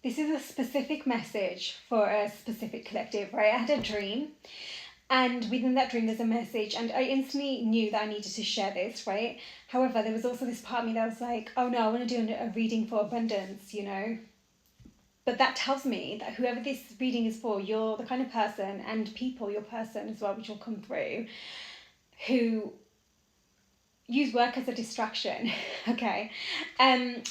This is a specific message for a specific collective, right? I had a dream, and within that dream there's a message, and I instantly knew that I needed to share this, right? However, there was also this part of me that was like, oh no, I want to do a reading for abundance, you know? But that tells me that whoever this reading is for, you're the kind of person, and people, your person as well, which will come through, who use work as a distraction, okay?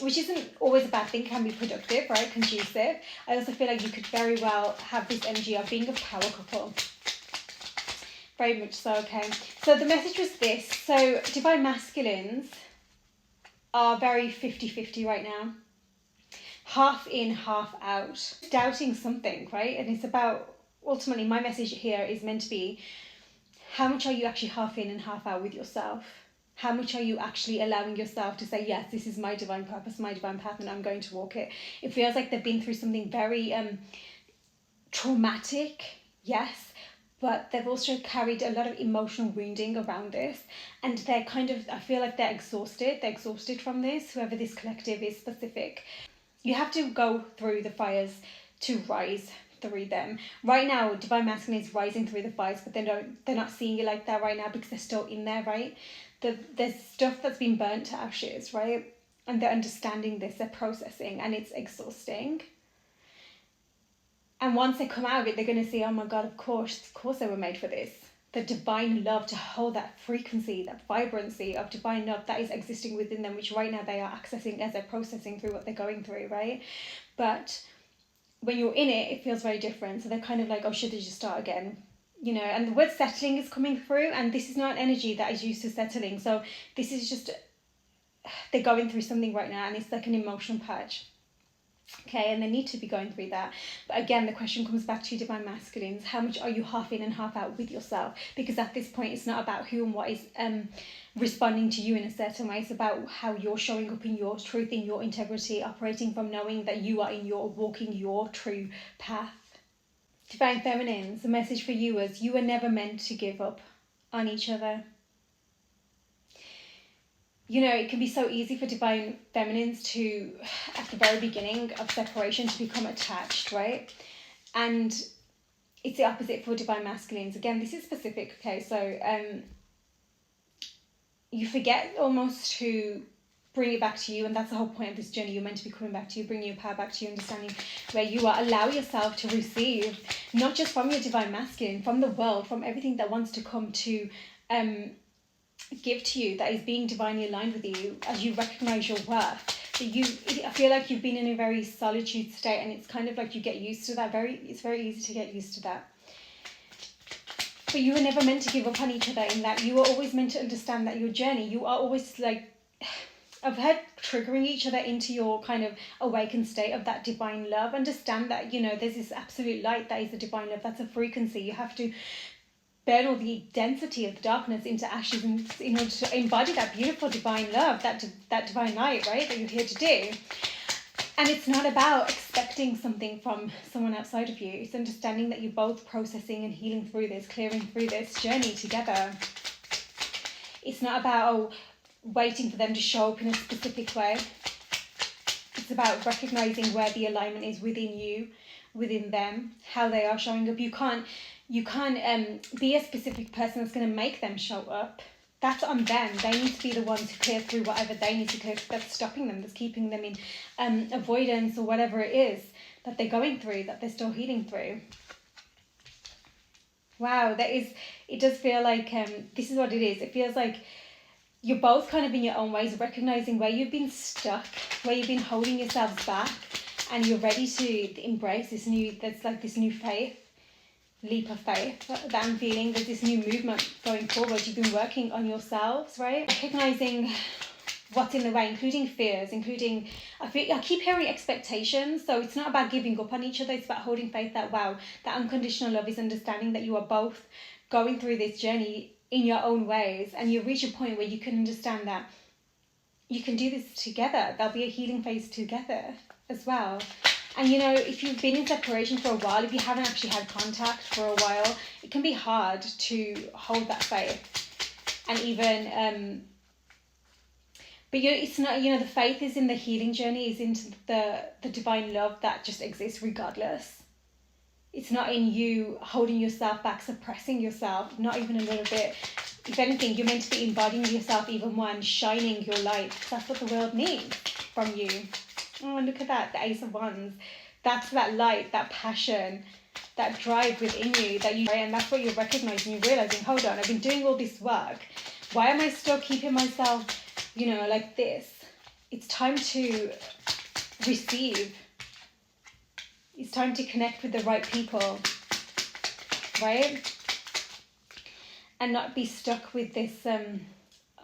Which isn't always a bad thing, can be productive, right? Conducive. I also feel like you could very well have this energy of being a power couple. Very much so, okay? So the message was this. So divine masculines are very 50-50 right now. Half in, half out. Doubting something, right? And it's about, ultimately, my message here is meant to be, how much are you actually half in and half out with yourself? How much are you actually allowing yourself to say, yes, this is my divine purpose, my divine path, and I'm going to walk it? It feels like they've been through something very traumatic, yes, but they've also carried a lot of emotional wounding around this, and they're kind of, I feel like they're exhausted from this, whoever this collective is specific. You have to go through the fires to rise through them. Right now, divine masculine is rising through the fires, but they're not seeing it like that right now because they're still in there, right? There's stuff that's been burnt to ashes, right? And they're understanding this, they're processing, and it's exhausting. And once they come out of it, they're going to see, oh my God, of course they were made for this. The divine love, to hold that frequency, that vibrancy of divine love that is existing within them, which right now they are accessing as they're processing through what they're going through, right? But when you're in it, it feels very different. So they're kind of like, oh, should they just start again? You know, and the word settling is coming through, and this is not energy that is used to settling. So this is just, they're going through something right now, and it's like an emotional patch. Okay, and they need to be going through that. But again, the question comes back to divine masculines. How much are you half in and half out with yourself? Because at this point, it's not about who and what is responding to you in a certain way. It's about how you're showing up in your truth, in your integrity, operating from knowing that you are walking your true path. Divine feminines, the message for you is you were never meant to give up on each other. You know, it can be so easy for divine feminines to, at the very beginning of separation, to become attached, right? And it's the opposite for divine masculines. Again, this is specific, okay? So you forget almost to bring it back to you, and that's the whole point of this journey. You're meant to be coming back to you, bringing your power back to you, understanding where you are. Allow yourself to receive, not just from your divine masculine, from the world, from everything that wants to come to give to you, that is being divinely aligned with you, as you recognize your worth. I feel like you've been in a very solitude state, and it's kind of like you get used to that. It's very easy to get used to that. But you were never meant to give up on each other, in that you were always meant to understand that your journey, you are always like, I've heard, triggering each other into your kind of awakened state of that divine love. Understand that, you know, there's this absolute light that is the divine love. That's a frequency. You have to burn all the density of the darkness into ashes in order to embody that beautiful divine love, that divine light, right, that you're here to do. And it's not about expecting something from someone outside of you. It's understanding that you're both processing and healing through this, clearing through this journey together. It's not about waiting for them to show up in a specific way. It's about recognizing where the alignment is within you, within them, how they are showing up. You can't be a specific person that's going to make them show up. That's on them. They need to be the ones who clear through whatever they need to clear, that's stopping them, that's keeping them in avoidance or whatever it is that they're going through, that they're still healing through. Wow, it does feel like, this is what it is. It feels like you're both kind of in your own ways, recognizing where you've been stuck, where you've been holding yourselves back, and you're ready to embrace this new faith, leap of faith that I'm feeling. There's this new movement going forward. You've been working on yourselves, right? Recognizing what's in the way, including fears, I keep hearing expectations. So it's not about giving up on each other. It's about holding faith that, wow, that unconditional love is understanding that you are both going through this journey in your own ways, and you reach a point where you can understand that you can do this together. There'll be a healing phase together as well. And you know, if you've been in separation for a while, if you haven't actually had contact for a while, it can be hard to hold that faith and even But it's not, the faith is in the healing journey, is into the divine love that just exists regardless. It's not in you holding yourself back, suppressing yourself, not even a little bit. If anything, you're meant to be embodying yourself even more and shining your light, because that's what the world needs from you. Oh, look at that, the Ace of Wands. That's that light, that passion, that drive within you that you, and that's what you're recognizing. You're realizing, hold on, I've been doing all this work. Why am I still keeping myself, like this? It's time to receive. It's time to connect with the right people, right? And not be stuck with this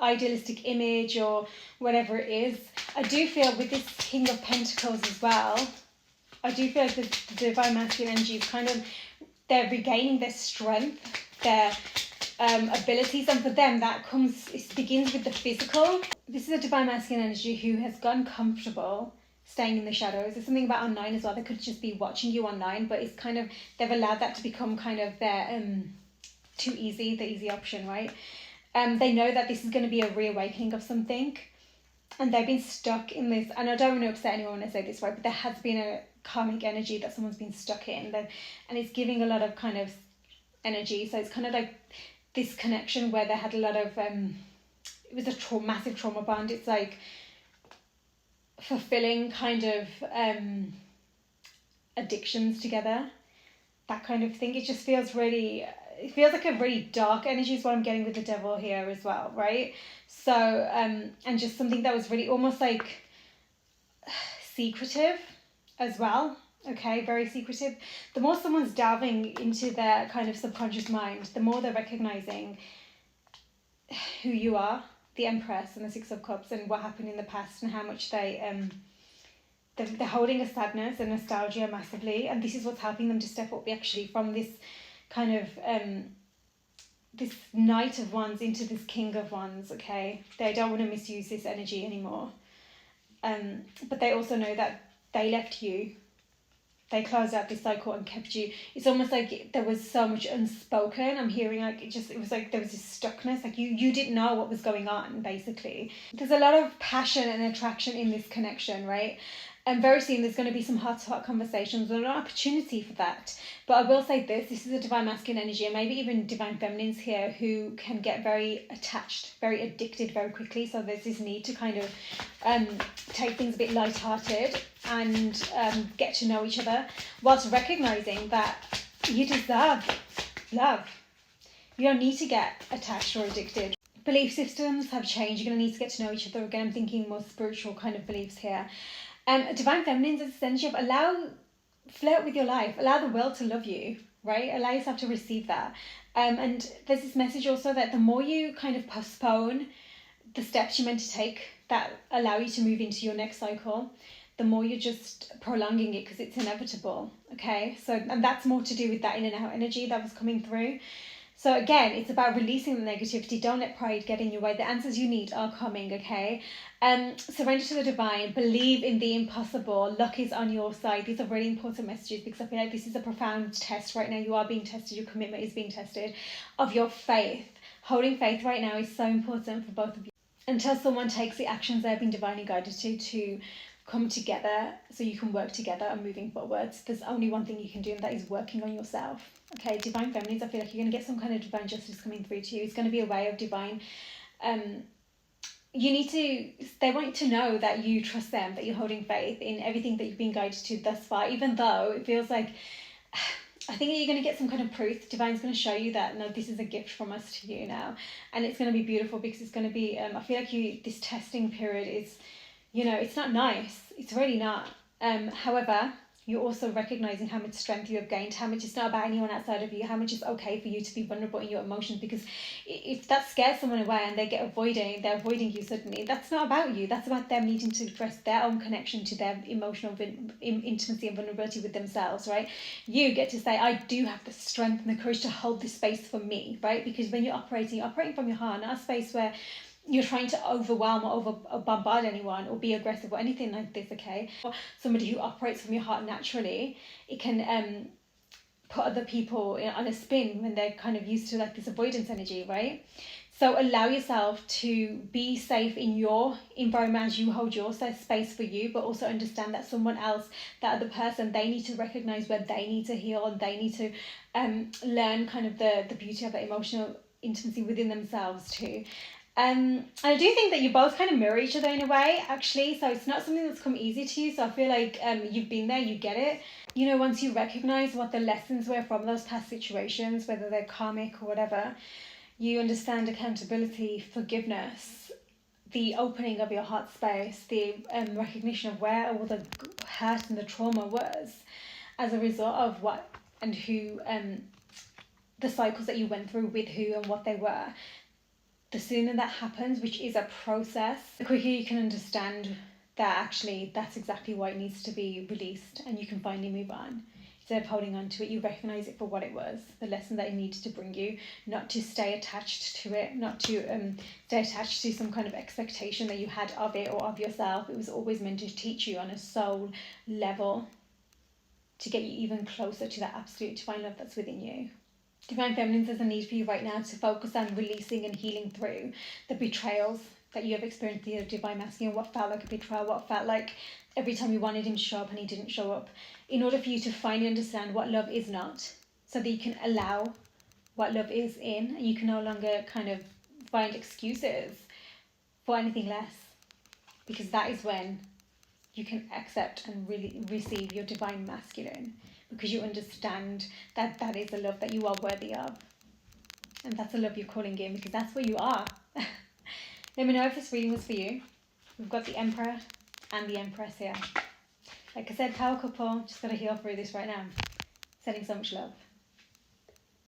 idealistic image or whatever it is. I do feel with this King of Pentacles as well, I do feel like the Divine Masculine energy is kind of, they're regaining their strength, their abilities, and for them that begins with the physical. This is a Divine Masculine energy who has gotten comfortable staying in the shadows. There's something about online as well. They could just be watching you online, but it's kind of, they've allowed that to become kind of their too easy, the easy option, right? They know that this is going to be a reawakening of something, and they've been stuck in this, and I don't want to upset anyone when I say this, right, but there has been a karmic energy that someone's been stuck in, and it's giving a lot of kind of energy. So it's kind of like this connection where they had a lot of it was a massive trauma bond. It's like fulfilling kind of addictions together, that kind of thing. It just feels really, it feels like a really dark energy is what I'm getting with the Devil here as well, right? So and just something that was really almost like secretive as well. Okay, very secretive. The more someone's delving into their kind of subconscious mind, the more they're recognizing who you are, the Empress and the Six of Cups, and what happened in the past, and how much they're holding a sadness and nostalgia massively. And this is what's helping them to step up actually from this kind of this Knight of Wands into this King of Wands. Okay, they don't want to misuse this energy anymore, but they also know that they left you. They closed out this cycle and kept you. It's almost like there was so much unspoken. I'm hearing like it was like there was this stuckness. Like you didn't know what was going on, basically. There's a lot of passion and attraction in this connection, right? And very soon there's going to be some heart-to-heart conversations and an opportunity for that. But I will say this is a Divine Masculine energy, and maybe even Divine Feminines here who can get very attached, very addicted very quickly. So there's this need to kind of take things a bit light-hearted and get to know each other, whilst recognizing that you deserve love. You don't need to get attached or addicted. Belief systems have changed. You're going to need to get to know each other again. I'm thinking more spiritual kind of beliefs here. Divine Feminines is essential. Flirt with your life. Allow the world to love you, right? Allow yourself to receive that. And there's this message also that the more you kind of postpone the steps you're meant to take that allow you to move into your next cycle, the more you're just prolonging it because it's inevitable, okay? So, and that's more to do with that in and out energy that was coming through. So again, it's about releasing the negativity. Don't let pride get in your way. The answers you need are coming, okay? Surrender to the divine. Believe in the impossible. Luck is on your side. These are really important messages because I feel like this is a profound test right now. You are being tested. Your commitment is being tested of your faith. Holding faith right now is so important for both of you. Until someone takes the actions they've been divinely guided to come together so you can work together and moving forwards. There's only one thing you can do, and that is working on yourself. Okay, Divine Feminines, I feel like you're going to get some kind of divine justice coming through to you. It's going to be a way of divine... they want to know that you trust them, that you're holding faith in everything that you've been guided to thus far, even though it feels like... I think that you're going to get some kind of proof. Divine's going to show you that, no, this is a gift from us to you now. And it's going to be beautiful because it's going to be... I feel like this testing period is... it's not nice. It's really not. However, you're also recognizing how much strength you have gained, how much it's not about anyone outside of you, how much it's okay for you to be vulnerable in your emotions, because if that scares someone away and they're avoiding you suddenly, that's not about you. That's about them needing to address their own connection to their emotional intimacy and vulnerability with themselves, right? You get to say, I do have the strength and the courage to hold this space for me, right? Because when you're operating from your heart, not a space where you're trying to overwhelm or bombard anyone or be aggressive or anything like this, okay? Or somebody who operates from your heart naturally, it can put other people on a spin when they're kind of used to like this avoidance energy, right? So allow yourself to be safe in your environment as you hold your space for you, but also understand that someone else, that other person, they need to recognize where they need to heal, and they need to learn kind of the beauty of the emotional intimacy within themselves too. And I do think that you both kind of mirror each other in a way, actually. So it's not something that's come easy to you. So I feel like you've been there, you get it. You know, once you recognize what the lessons were from those past situations, whether they're karmic or whatever, you understand accountability, forgiveness, the opening of your heart space, the recognition of where all the hurt and the trauma was as a result of what and who, the cycles that you went through with who and what they were. The sooner that happens, which is a process, the quicker you can understand that actually that's exactly why it needs to be released, and you can finally move on. Instead of holding on to it, you recognize it for what it was, the lesson that it needed to bring you, not to stay attached to it, not to stay attached to some kind of expectation that you had of it or of yourself. It was always meant to teach you on a soul level, to get you even closer to that absolute divine love that's within you. Divine Feminine, there's a need for you right now to focus on releasing and healing through the betrayals that you have experienced with the Divine Masculine, what felt like a betrayal, what felt like every time you wanted him to show up and he didn't show up, in order for you to finally understand what love is not, so that you can allow what love is in, and you can no longer kind of find excuses for anything less, because that is when you can accept and really receive your Divine Masculine, because you understand that that is a love that you are worthy of, and that's a love you're calling in, because that's what you are. Let me know if this reading was for you. We've got the Emperor and the Empress here. Like I said, power couple, just gotta heal through this right now. Sending so much love.